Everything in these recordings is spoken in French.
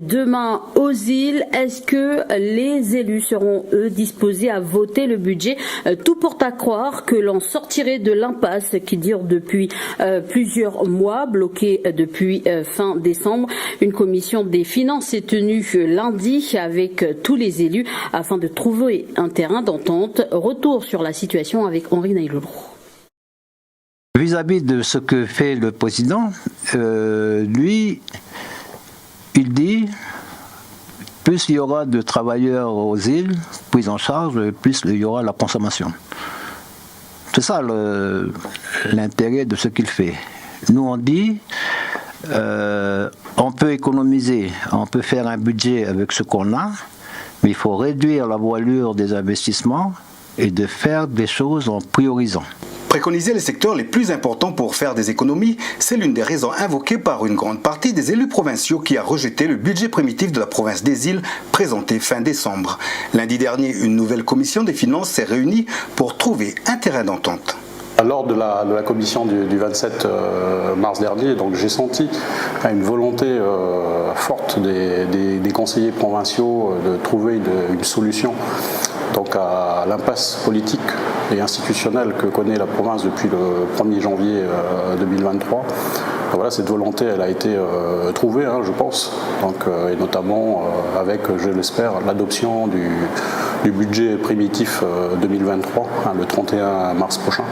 Demain aux îles, est-ce que les élus seront eux disposés à voter le budget? Tout porte à croire que l'on sortirait de l'impasse qui dure depuis plusieurs mois, bloquée depuis fin décembre. Une commission des finances est tenue lundi avec tous les élus afin de trouver un terrain d'entente. Retour sur la situation avec Henri Naïloulou. Vis-à-vis de ce que fait le président, lui, il dit, plus il y aura de travailleurs aux îles pris en charge, plus il y aura la consommation. C'est ça l'intérêt de ce qu'il fait. Nous on dit, on peut économiser, on peut faire un budget avec ce qu'on a, mais il faut réduire la voilure des investissements et de faire des choses en priorisant. Préconiser les secteurs les plus importants pour faire des économies, c'est l'une des raisons invoquées par une grande partie des élus provinciaux qui a rejeté le budget primitif de la province des îles présenté fin décembre. Lundi dernier, une nouvelle commission des finances s'est réunie pour trouver un terrain d'entente. Lors de la commission du 27 mars dernier, donc j'ai senti une volonté forte des conseillers provinciaux de trouver une solution donc à l'impasse politique et institutionnelle que connaît la province depuis le 1er janvier 2023. Voilà, cette volonté, elle a été trouvée, je pense, donc, et notamment avec, je l'espère, l'adoption du budget primitif 2023, le 31 mars prochain.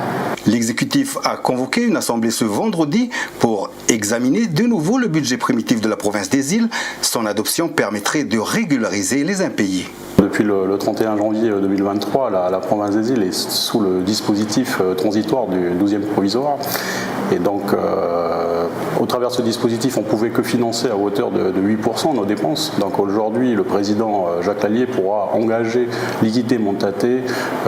L'exécutif a convoqué une assemblée ce vendredi pour examiner de nouveau le budget primitif de la province des îles. Son adoption permettrait de régulariser les impayés. Depuis le 31 janvier 2023, la province des îles est sous le dispositif transitoire du 12e provisoire. Et donc, au travers de ce dispositif, on ne pouvait que financer à hauteur de 8% nos dépenses. Donc aujourd'hui, le président Jacques Lallier pourra engager, liquider, montater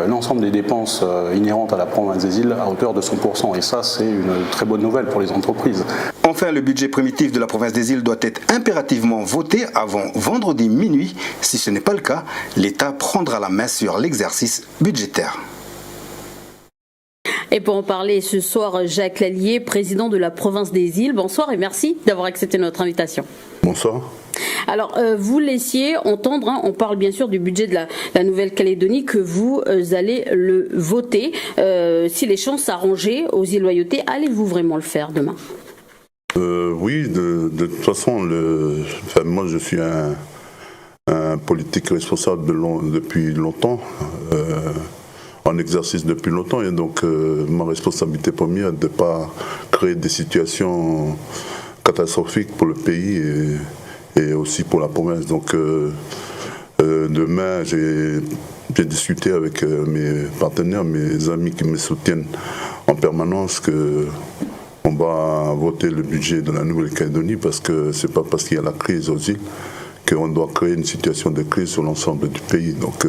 l'ensemble des dépenses inhérentes à la province des îles à hauteur de 100%. Et ça, c'est une très bonne nouvelle pour les entreprises. Enfin, le budget primitif de la province des îles doit être impérativement voté avant vendredi minuit. Si ce n'est pas le cas, l'État prendra la main sur l'exercice budgétaire. Et pour en parler ce soir, Jacques Lallier, président de la province des îles. Bonsoir et merci d'avoir accepté notre invitation. Bonsoir. Alors, vous laissiez entendre, on parle bien sûr du budget de la Nouvelle-Calédonie, que vous allez le voter. Si les chances s'arrangeaient aux îles Loyauté, allez-vous vraiment le faire demain? Oui, de toute façon, moi je suis un politique responsable depuis longtemps. En exercice depuis longtemps, et donc ma responsabilité première est de ne pas créer des situations catastrophiques pour le pays et aussi pour la province. Donc demain, j'ai discuté avec mes partenaires, mes amis qui me soutiennent en permanence qu'on va voter le budget de la Nouvelle-Calédonie parce que c'est pas parce qu'il y a la crise aux îles qu'on doit créer une situation de crise sur l'ensemble du pays. Donc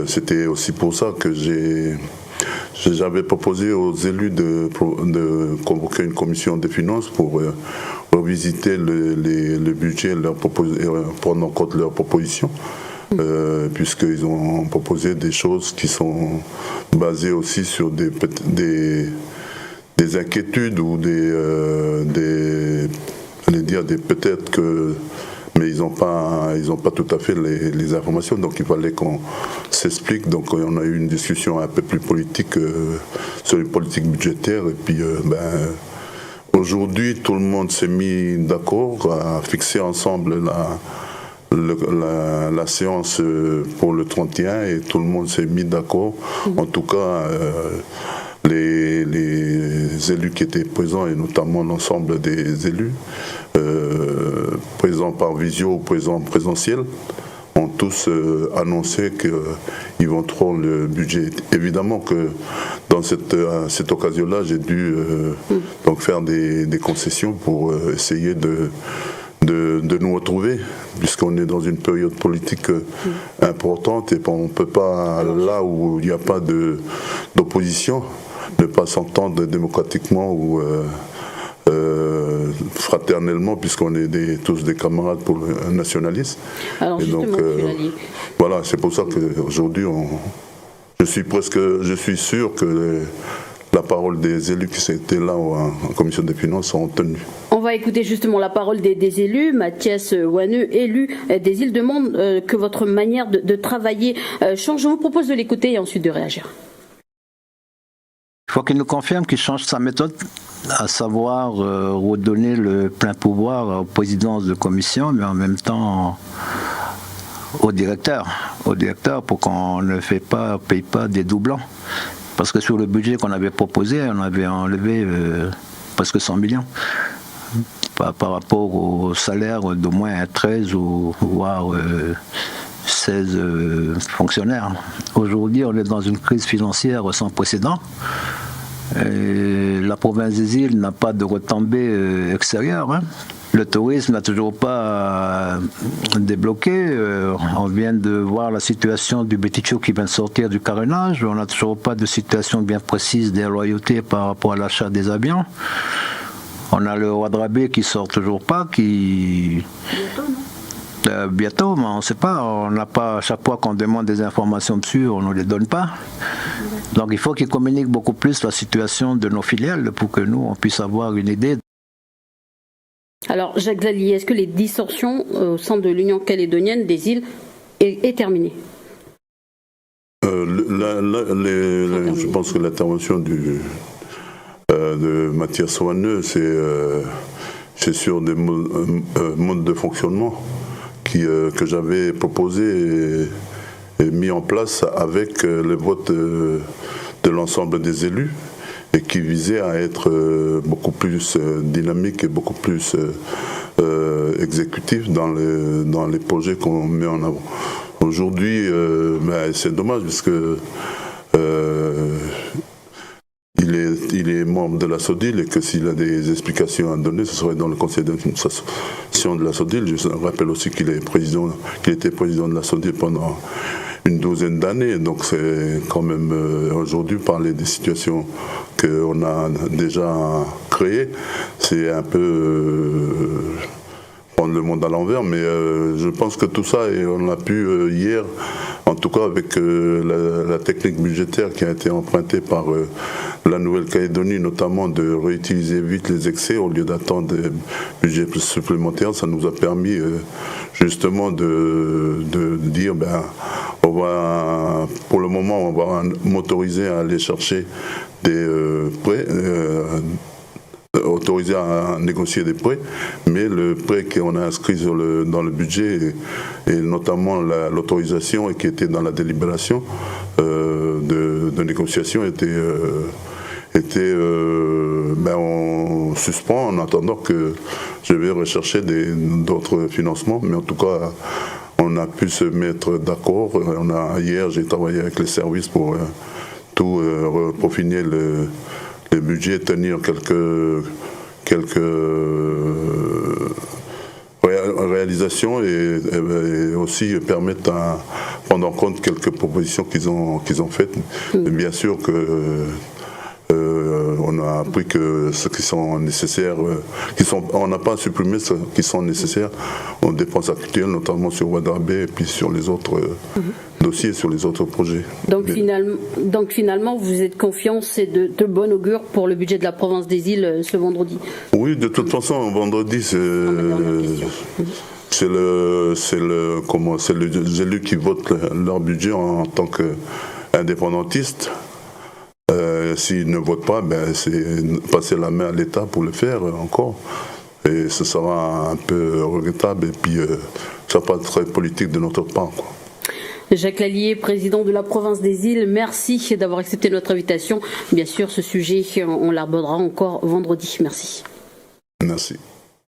c'était aussi pour ça que j'avais proposé aux élus de convoquer une commission des finances pour revisiter le budget, prendre en compte leurs propositions, puisqu'ils ont proposé des choses qui sont basées aussi sur des inquiétudes ou peut-être que... Mais ils n'ont pas tout à fait les informations, donc il fallait qu'on s'explique. Donc on a eu une discussion un peu plus politique sur les politiques budgétaires. Et puis aujourd'hui, tout le monde s'est mis d'accord à fixer ensemble la séance pour le 31 et tout le monde s'est mis d'accord. En tout cas, les élus qui étaient présents et notamment l'ensemble des élus présents par visio ou présentiel ont tous annoncé qu'ils vont trouver le budget. Évidemment que dans cette occasion-là, j'ai dû donc faire des concessions pour essayer de nous retrouver, puisqu'on est dans une période politique importante et on ne peut pas, là où il n'y a pas d'opposition, ne pas s'entendre démocratiquement ou fraternellement, puisqu'on est tous des camarades pour le nationalisme. Alors et donc, voilà, c'est pour ça qu'aujourd'hui, je suis sûr que la parole des élus qui étaient là en commission des finances sont tenus. On va écouter justement la parole des élus. Mathias Wanneux, élu des îles, demande que votre manière de travailler change. Je vous propose de l'écouter et ensuite de réagir. Il faut qu'il nous confirme qu'il change sa méthode, à savoir redonner le plein pouvoir aux présidences de commission, mais en même temps au directeur pour qu'on ne paye pas des doublons. Parce que sur le budget qu'on avait proposé, on avait enlevé presque 100 millions par rapport au salaire d'au moins 13 ou voire 16 fonctionnaires. Aujourd'hui, on est dans une crise financière sans précédent. Et la province des îles n'a pas de retombées extérieures. Le tourisme n'a toujours pas débloqué. On vient de voir la situation du Bétichou qui vient de sortir du carénage. On n'a toujours pas de situation bien précise des loyautés par rapport à l'achat des avions. On a le Ouadrabé qui sort toujours pas, bientôt, mais on ne sait pas. On n'a pas, à chaque fois qu'on demande des informations dessus, on ne les donne pas. Donc il faut qu'ils communiquent beaucoup plus la situation de nos filiales pour que nous, on puisse avoir une idée. Alors, Jacques Zalier, est-ce que les distorsions au sein de l'Union calédonienne des îles est terminée? Je pense que l'intervention de Mathias Wanneux, c'est sur des modes de fonctionnement que j'avais proposé et mis en place avec le vote de l'ensemble des élus, et qui visait à être beaucoup plus dynamique et beaucoup plus exécutif dans les projets qu'on met en avant. Aujourd'hui, c'est dommage parce que il est membre de la SODIL et que s'il a des explications à donner, ce serait dans le conseil d'administration de la SODIL. Je rappelle aussi qu'il était président de la SODIL pendant une douzaine d'années, donc c'est quand même aujourd'hui parler des situations qu'on a déjà créées, c'est un peu prendre le monde à l'envers, mais je pense que tout ça, et on a pu hier, en tout cas avec la technique budgétaire qui a été empruntée par la Nouvelle-Calédonie, notamment de réutiliser vite les excès au lieu d'attendre des budgets supplémentaires, ça nous a permis justement de dire on va, pour le moment, on va m'autoriser à aller chercher des prêts, autorisé à négocier des prêts, mais le prêt qu'on a inscrit dans le budget et notamment l'autorisation et qui était dans la délibération de négociation était on suspend en attendant que je vais rechercher d'autres financements, mais en tout cas on a pu se mettre d'accord. Hier j'ai travaillé avec les services pour tout peaufiner le budget, tenir quelques réalisations et aussi permettre à prendre en compte quelques propositions qu'ils ont faites. Et bien sûr que on a appris que ceux qui sont nécessaires, on n'a pas supprimé ceux qui sont nécessaires aux dépenses actuelles, notamment sur Ouadrabé et puis sur les autres dossiers, sur les autres projets. Donc finalement, vous êtes confiant, c'est de bon augure pour le budget de la province des îles ce vendredi? Oui, de toute façon, vendredi, c'est les élus qui votent leur budget en tant qu'indépendantistes. S'ils ne votent pas, c'est passer la main à l'État pour le faire encore. Et ce sera un peu regrettable et puis ça ne sera pas très politique de notre part, quoi. Jacques Lallier, président de la province des îles, merci d'avoir accepté notre invitation. Bien sûr, ce sujet, on l'abordera encore vendredi. Merci. Merci.